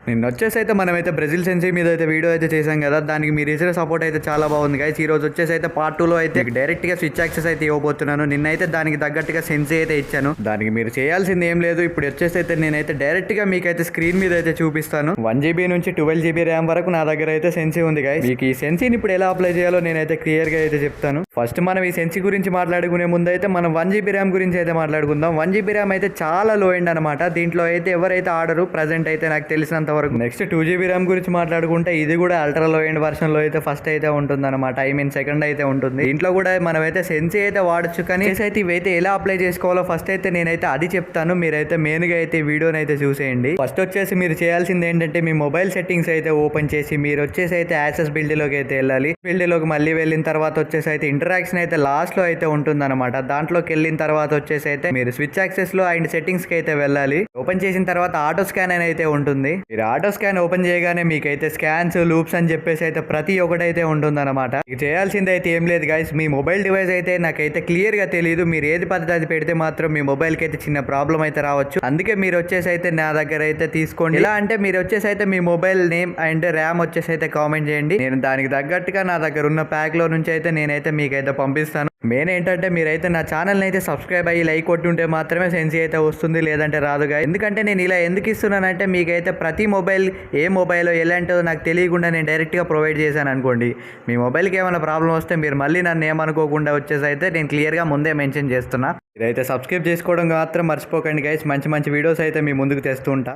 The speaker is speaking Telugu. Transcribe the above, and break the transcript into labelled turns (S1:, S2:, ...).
S1: నిన్న వచ్చేసి అయితే మనమైతే బ్రెజిల్ సెన్సీ మీద అయితే వీడియో అయితే చేసాం కదా, దానికి మీరు ఇచ్చిన సపోర్ట్ అయితే చాలా బాగుంది గైస్. ఈ రోజు వచ్చేసి అయితే పార్ట్ 2లో అయితే డైరెక్ట్ గా స్విచ్ యాక్సెస్ అయితే ఇవ్వబోతున్నాను. నిన్నైతే దానికి తగ్గట్టుగా సెన్సీ అయితే ఇచ్చాను. దానికి మీరు చేయాల్సింది ఏం లేదు. ఇప్పుడు వచ్చేసి అయితే నేనైతే డైరెక్ట్ గా మీకైతే స్క్రీన్ మీద అయితే చూపిస్తాను. 1 GB నుంచి 12 GB ర్యామ్ వరకు నా దగ్గర అయితే సెన్సీ ఉంది గైస్. మీకు ఈ సెన్సీని ఇప్పుడు ఎలా అప్లై చేయాలో నేనైతే క్లియర్ గా అయితే చెప్తాను. ఫస్ట్ మనం ఈ సెన్సీ గురించి మాట్లాడుకునే ముందు అయితే మనం 1 GB ర్యామ్ గురించి అయితే మాట్లాడుకుందాం. 1 GB ర్యామ్ అయితే చాలా లో ఎండ్ అనమాట. దీంట్లో అయితే ఎవరైతే ఆర్డరు ప్రజెంట్ అయితే నాకు తెలిసినంత వరకు. నెక్స్ట్ 2 GB ర్యామ్ గురించి మాట్లాడుకుంటే ఇది కూడా అల్ట్రా లో ఎండ్ వర్షన్ లో అయితే ఫస్ట్ అయితే ఉంటుంది అనమాట. ఐ మీన్ సెకండ్ అయితే ఉంటుంది. దీంట్లో కూడా మనమైతే సెన్సీ అయితే వాడచ్చు, కానీ అయితే ఇవైతే ఎలా అప్లై చేసుకోవాలో ఫస్ట్ అయితే నేనైతే అది చెప్తాను. మీరైతే మెయిన్ గా అయితే వీడియోని అయితే చూసేయండి. ఫస్ట్ వచ్చేసి మీరు చేయాల్సింది ఏంటంటే మీ మొబైల్ సెట్టింగ్స్ అయితే ఓపెన్ చేసి మీరు వచ్చేసి అయితే యాక్సెస్ బిల్డ్ లోకి అయితే వెళ్ళాలి. బిల్డ్ లోకి మళ్ళీ వెళ్ళిన తర్వాత వచ్చేసి అయితే ఇంటరాక్షన్ అయితే లాస్ట్ లో అయితే ఉంటుంది అనమాట. దాంట్లోకి వెళ్ళిన తర్వాత వచ్చేసి అయితే మీరు స్విచ్ యాక్సెస్ లో అండ్ సెట్టింగ్స్ కి అయితే వెళ్ళాలి. ఓపెన్ చేసిన తర్వాత ఆటో స్కాన్ అయితే ఉంటుంది. మీరు ఆటో స్కాన్ ఓపెన్ చేయగానే మీకైతే స్కాన్స్ లూప్స్ అని చెప్పేసి అయితే ప్రతి ఒక్కటైతే ఉంటుంది అనమాట. చేయాల్సింది అయితే ఏం లేదు గైస్. మీ మొబైల్ డివైస్ అయితే నాకైతే క్లియర్ గా తెలియదు. మీరు ఏది పద్ధతి పెడితే మాత్రం మీ మొబైల్ కి అయితే చిన్న ప్రాబ్లం అయితే రావచ్చు. అందుకే మీరు వచ్చేసి అయితే నా దగ్గర అయితే తీసుకోండి. ఎలా అంటే మీరు వచ్చేసి అయితే మీ మొబైల్ నేమ్ అండ్ ర్యామ్ వచ్చేసి అయితే కామెంట్ చేయండి. నేను దానికి తగ్గట్టుగా నా దగ్గర ఉన్న ప్యాక్ లో నుంచి అయితే నేనైతే మీకైతే పంపిస్తాను. మెయిన్ ఏంటంటే మీరైతే నా ఛానల్ అయితే సబ్స్క్రైబ్ అయ్యి లైక్ కొట్టుంటే మాత్రమే సెన్సీ అయితే వస్తుంది, లేదంటే రాదుగా. ఎందుకంటే నేను ఇలా ఎందుకు ఇస్తున్నానంటే మీకైతే ప్రతి మొబైల్ ఏ మొబైల్ ఎలాంటిదో నాకు తెలియకుండా నేను డైరెక్ట్గా ప్రొవైడ్ చేశాను అనుకోండి, మీ మొబైల్కి ఏమైనా ప్రాబ్లం వస్తే మీరు మళ్ళీ నన్ను ఏమనుకోకుండా వచ్చేసి అయితే నేను క్లియర్గా ముందే మెన్షన్ చేస్తున్నా. ఇదైతే సబ్స్క్రైబ్ చేసుకోవడం మాత్రం మర్చిపోకండి గైస్. మంచి మంచి వీడియోస్ అయితే మీ ముందుకు తెస్తూ ఉంటా.